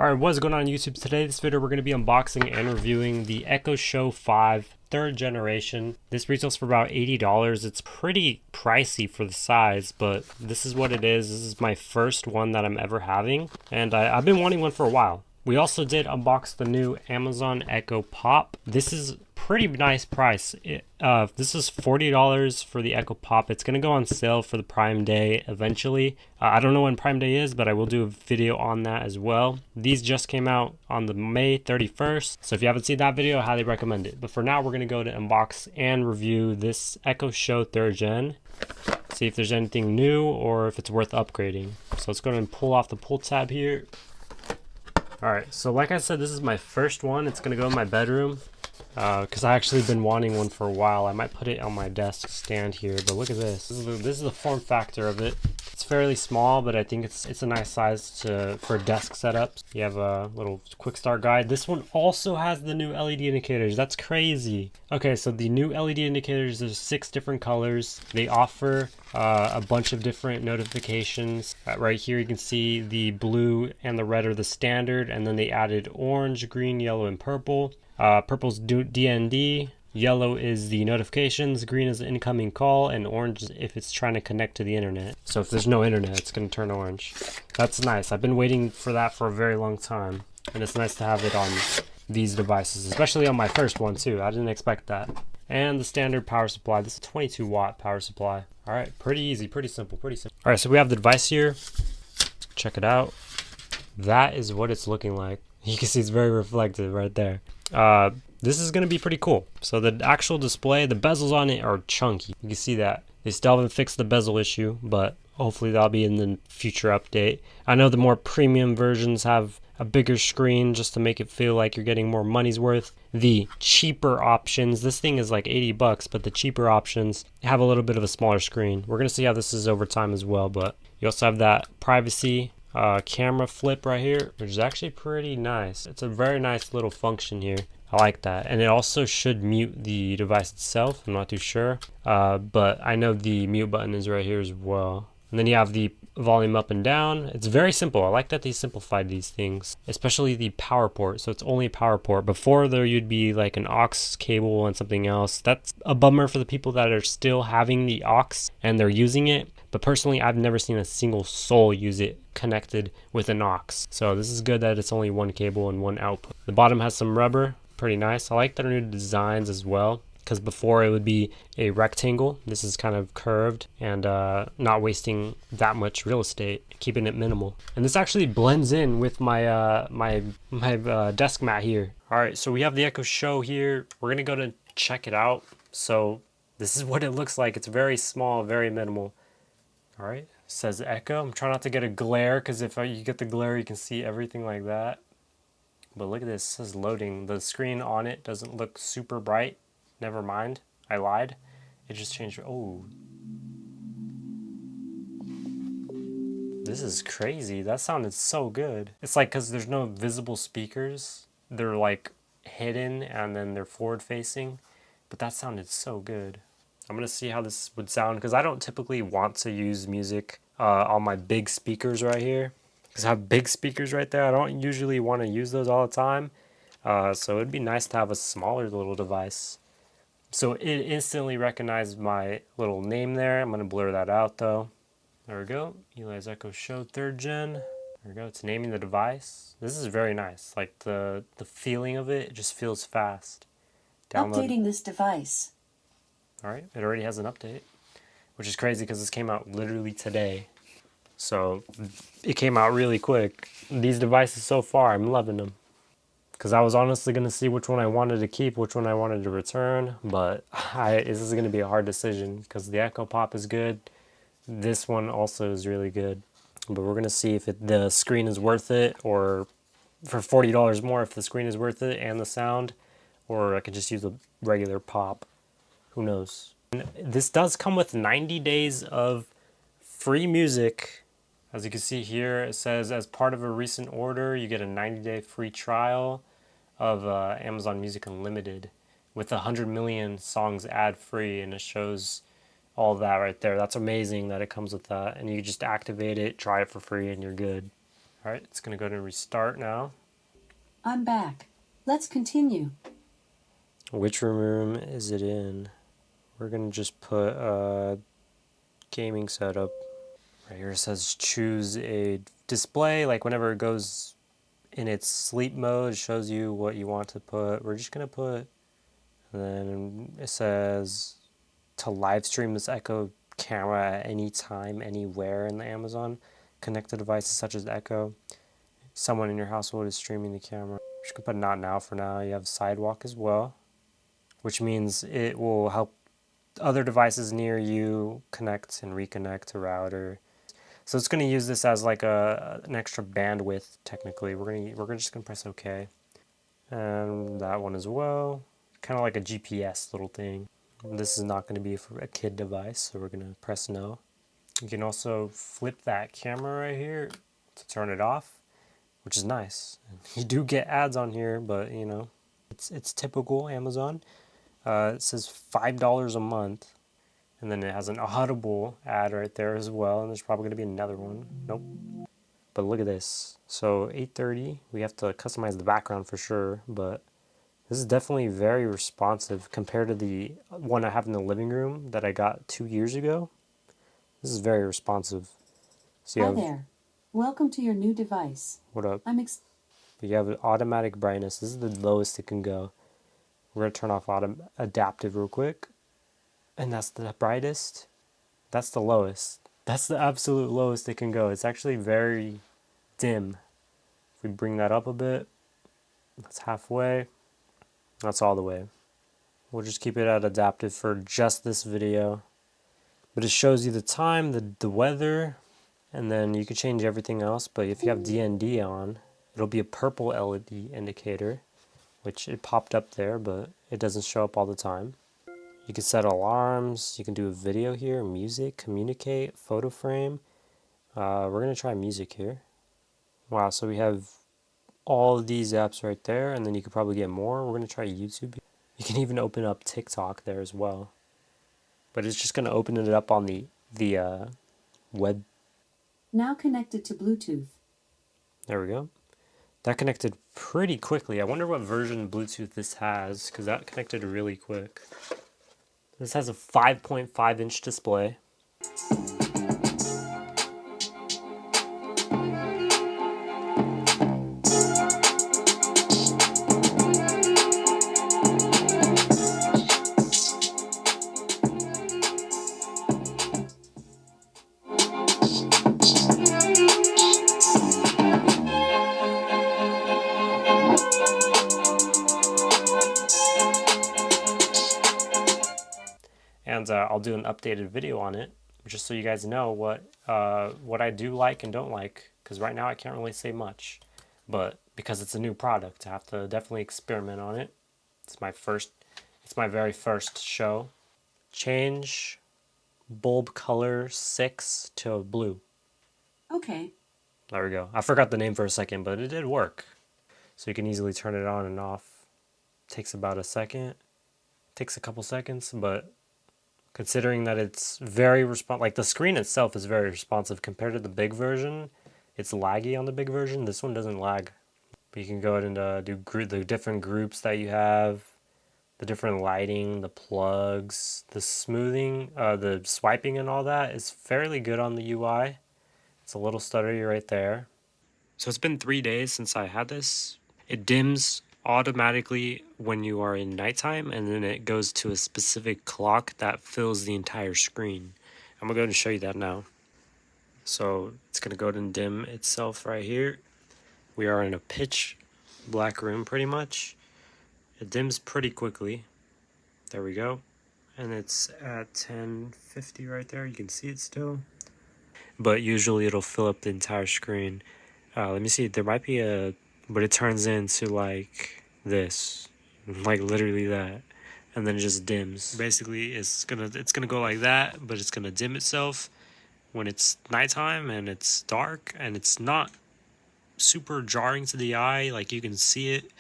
Alright, what's going on YouTube? Today, this video, we're going to be unboxing and reviewing the Echo Show 5 3rd generation. This retails for about $80. It's pretty pricey for the size, but this is what it is. This is my first one that I'm ever having, and I've been wanting one for a while. We also did unbox the new Amazon Echo Pop. This is pretty nice price. This is $40 for the Echo Pop. It's going to go on sale for the Prime Day eventually. I don't know when Prime Day is, but I will do a video on that as well. These just came out on the May 31st, so if you haven't seen that video, I highly recommend it. But for now, we're going to go to unbox and review this Echo Show 3rd Gen. See if there's anything new or if it's worth upgrading. So let's go ahead and pull off the pull tab here. Alright, so like I said, this is my first one. It's going to go in my bedroom because I actually been wanting one for a while. I might put it on my desk stand here, but look at this. This is the form factor of it. It's fairly small, but I think it's a nice size for desk setups. You have a little quick start guide. This one also has the new LED indicators. That's crazy. Okay, so the new LED indicators, there's 6 different colors. They offer a bunch of different notifications. Right here you can see the blue and the red are the standard, and then they added orange, green, yellow, and purple. Purple's DND, yellow is the notifications, green is the incoming call, and orange is if it's trying to connect to the internet. So if there's no internet, it's going to turn orange. That's nice. I've been waiting for that for a very long time, and it's nice to have it on these devices, especially on my first one too. I didn't expect that. And the standard power supply. This is a 22 watt power supply. All right, pretty easy, pretty simple, pretty simple. All right, so we have the device here. Check it out. That is what it's looking like. You can see it's very reflective right there. This is going to be pretty cool. So the actual display, the bezels on it are chunky. You can see that. They still haven't fixed the bezel issue, but hopefully that'll be in the future update. I know the more premium versions have a bigger screen just to make it feel like you're getting more money's worth. The cheaper options, this thing is like 80 bucks, but the cheaper options have a little bit of a smaller screen. We're going to see how this is over time as well, but you also have that privacy camera flip right here, which is actually pretty nice. It's a very nice little function here. I like that. And it also should mute the device itself. I'm not too sure, but I know the mute button is right here as well. And then you have the volume up and down. It's very simple. I like that they simplified these things, especially the power port. So it's only power port. Before there you'd be like an aux cable and something else. That's a bummer for the people that are still having the aux and they're using it. But personally, I've never seen a single soul use it connected with an aux. So this is good that it's only one cable and one output. The bottom has some rubber. Pretty nice. I like their new designs as well, because before it would be a rectangle. This is kind of curved and not wasting that much real estate, keeping it minimal. And this actually blends in with my desk mat here. All right, so we have the Echo Show here. We're gonna go to check it out. So this is what it looks like. It's very small, very minimal. All right, it says Echo. I'm trying not to get a glare, because if you get the glare, you can see everything like that. But look at this, it says loading. The screen on it doesn't look super bright. Never mind, I lied. It just changed. Oh, this is crazy. That sounded so good. It's like because there's no visible speakers. They're like hidden and then they're forward facing. But that sounded so good. I'm going to see how this would sound because I don't typically want to use music on my big speakers right here. Because I have big speakers right there. I don't usually want to use those all the time. So it'd be nice to have a smaller little device. So it instantly recognized my little name there. I'm going to blur that out though. There we go. Eli's Echo Show 3rd Gen. There we go. It's naming the device. This is very nice. Like the feeling of it just feels fast. Download. Updating this device. Alright, it already has an update. Which is crazy because this came out literally today. So it came out really quick. These devices so far, I'm loving them. Because I was honestly going to see which one I wanted to keep, which one I wanted to return. But this is going to be a hard decision because the Echo Pop is good. This one also is really good. But we're going to see if the screen is worth it, or for $40 more if the screen is worth it and the sound. Or I could just use a regular Pop. Who knows? And this does come with 90 days of free music. As you can see here, it says, as part of a recent order, you get a 90-day free trial of Amazon Music Unlimited with 100 million songs ad-free, and it shows all that right there. That's amazing that it comes with that, and you just activate it, try it for free, and you're good. All right, it's gonna go to restart now. I'm back. Let's continue. Which room is it in? We're gonna just put gaming setup. Right here it says choose a display. Like whenever it goes in its sleep mode, it shows you what you want to put. We're just gonna put, and then it says to live stream this Echo camera at any time, anywhere in the Amazon. Connect to devices such as Echo. Someone in your household is streaming the camera. Just gonna put not now for now. You have sidewalk as well, which means it will help other devices near you connect and reconnect to router. So it's going to use this as like an extra bandwidth. Technically, we're just gonna press OK, and that one as well. Kind of like a GPS little thing. This is not going to be for a kid device, so we're going to press no. You can also flip that camera right here to turn it off, which is nice. You do get ads on here, but you know, it's typical Amazon. It says $5 a month, and then it has an Audible ad right there as well, and there's probably going to be another one. Nope. But look at this. So 8:30, we have to customize the background for sure, but this is definitely very responsive compared to the one I have in the living room that I got 2 years ago. This is very responsive. So you Hi have, there. Welcome to your new device. what up? I'm But you have automatic brightness. This is the lowest it can go. We're going to turn off adaptive real quick. And that's the brightest. That's the lowest. That's the absolute lowest it can go. It's actually very dim. If we bring that up a bit, that's halfway. That's all the way. We'll just keep it at adaptive for just this video. But it shows you the time, the weather, and then you can change everything else. But if you have DND on, it'll be a purple LED indicator, which it popped up there, but it doesn't show up all the time. You can set alarms, you can do a video here, music, communicate, photo frame. We're going to try music here. Wow, so we have all of these apps right there, and then you could probably get more. We're going to try YouTube. You can even open up TikTok there as well. But it's just going to open it up on the web. now connected to Bluetooth. There we go. That connected pretty quickly. I wonder what version of Bluetooth this has, because that connected really quick. This has a 5.5-inch display. And I'll do an updated video on it, just so you guys know what I do like and don't like. Because right now I can't really say much, but because it's a new product, I have to definitely experiment on it. It's my very first show. Change bulb color 6 to blue. Okay. There we go. I forgot the name for a second, but it did work. So you can easily turn it on and off. Takes about a second. Takes a couple seconds, but considering that it's very like the screen itself is very responsive compared to the big version. It's laggy on the big version. This one doesn't lag. But you can go ahead and do the different groups that you have, the different lighting, the plugs, the smoothing, the swiping and all that is fairly good on the UI. It's a little stuttery right there. So it's been 3 days since I had this. It dims automatically when you are in nighttime, and then it goes to a specific clock that fills the entire screen. I'm gonna go and show you that now. So it's gonna go ahead and dim itself right here. We are in a pitch black room pretty much. It dims pretty quickly. There we go. And it's at 1050 right there. You can see it still. But usually it'll fill up the entire screen. Let me see. There might be but it turns into like this, like literally that, and then it just dims. Basically, it's gonna go like that, but it's gonna dim itself when it's nighttime and it's dark, and it's not super jarring to the eye. Like you can see it,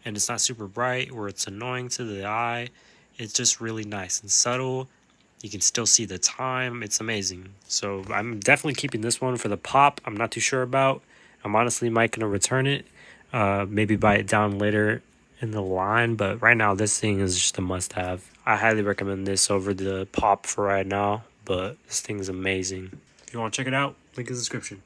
and it's not super bright where it's annoying to the eye. It's just really nice and subtle. You can still see the time. It's amazing. So I'm definitely keeping this one for the pop. I'm not too sure about. I'm honestly might gonna return it, maybe buy it down later in the line, but right now this thing is just a must-have. I highly recommend this over the Pop for right now, but this thing's amazing. If you want to check it out, link in the description.